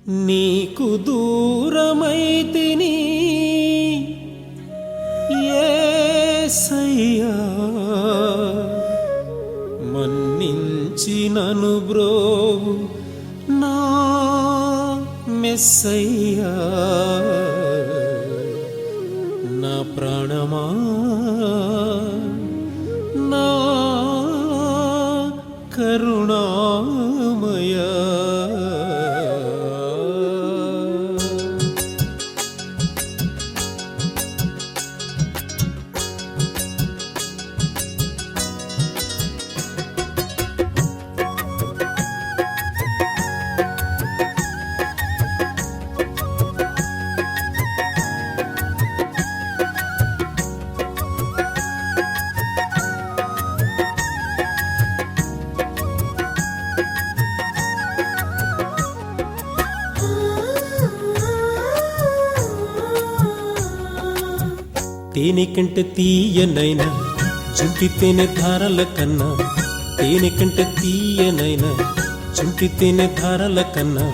నీకు దూరమైతిని యేసయ్యా, మన్నించి నన్ను బ్రోవు నా మెస్సయ్యా. నా ప్రాణమా నా కరుణామయా, తేనె కంటే తీయనైనా చుంటి తేనె ధారల కన్నా, తేనె కంటే తీయనైనా చుంటి తేనె ధారల కన్నా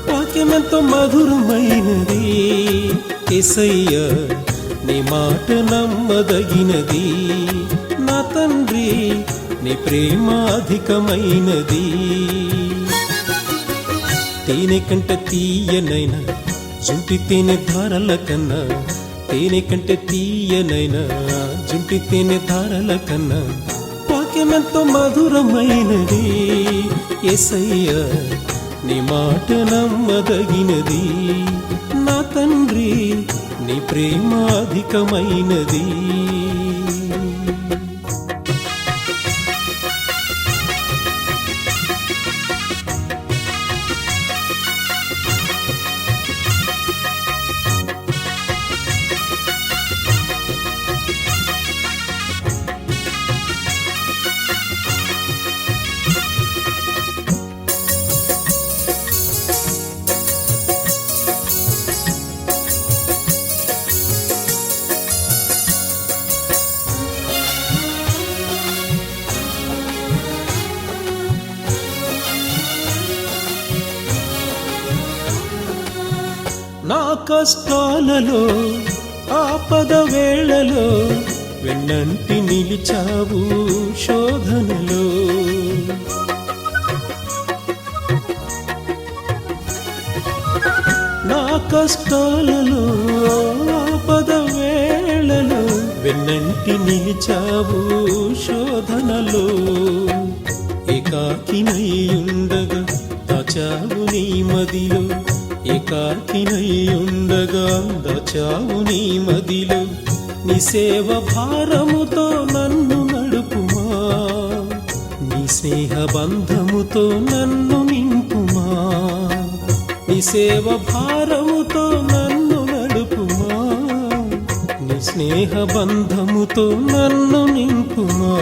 వాక్యమెంతో మధురమైనది. యేసయ్యా నీ మాట నమ్మదగినది, నా తండ్రి నీ ప్రేమ అధికమైనది. తేనె కంటే తీయనైనా చుంటి తేనె ధారల కన్నా, తేనె కంటే తీయనైనా జుంటి తేనె ధారల కన్నా వాక్యమెంతో మధురమైనది. యేసయ్యా నీ మాట నమ్మదగినది, నా తండ్రి నీ ప్రేమ అధికమైనది. నా కష్టాలలో ఆపద వేళలో వెన్నంటి నిలిచావు శోధనలో. నా కష్టాలలో ఆపద వేళలో వెన్నంటి నిలిచావు శోధనలో. ఏకాకినై ఉండగా దాచావు నీ మదిలో, ఏకాకినై ఉండగా దాచావు నీ మదిలో. నీ సేవ భారముతో నన్ను నడుపుమా, నీ స్నేహ బంధముతో నన్ను నింపుమా. నీ సేవ భారముతో నన్ను నడుపుమా, నీ స్నేహ బంధముతో నన్ను నింపుమా.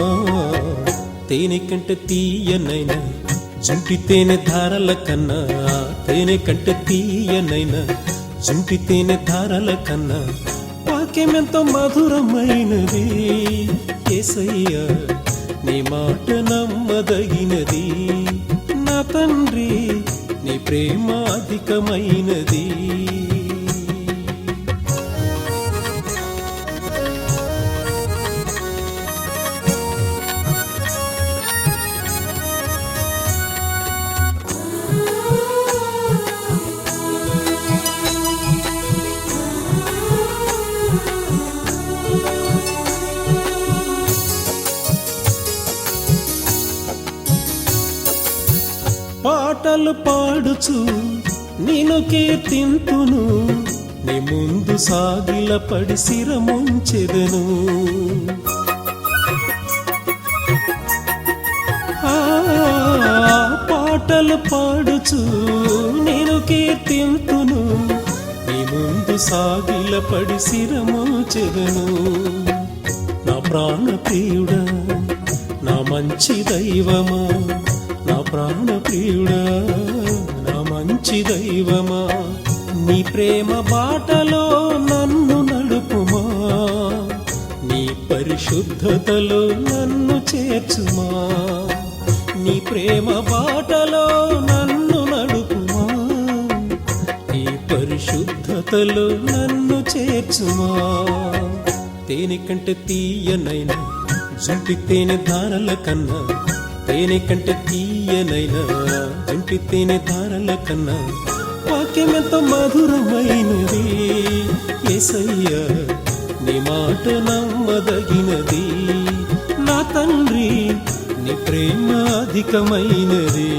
తేనె కంటే తీయనైనా జుంటి తేనె ధారల కన్నా, తేనె కంటే తీయనైనా జుంటి తేనె ధారల కన్నా వాక్యమెంతో మధురమైనది. యేసయ్యా నీ మాట నమ్మదగినది, నా తండ్రి నీ ప్రేమ అధికమైనది. పాటలు పాడుచు నేను కీర్తింతును, నీ ముందు సాగిల పడి శిరముంచెదను. పాటలు పాడుచు నేను కీర్తింతును, నీ ముందు సాగిల పడి శిరముంచెదను. నా ప్రాణ ప్రియుడా, నా మంచి దైవమా, నా ప్రాణ ప్రియుడా, నా మంచి దైవమా. నీ ప్రేమ బాటలో నన్ను నడుపుమా, నీ పరిశుద్ధతలో నన్ను చేర్చుమా. నీ ప్రేమ బాటలో నన్ను నడుపుమా, పరిశుద్ధతలో నన్ను చేర్చుమా. తేనె కంటే తీయనైనా జుంటి తేనె ధారల కన్నా, తేనె కంటే తీయనైనా జుంటి తేనె ధారల కన్నా వాక్యమెంత మధురమైనది. యేసయ్యా నీ మాట నమ్మదగినది. నా తండ్రి నీ ప్రేమ అధికమైనది.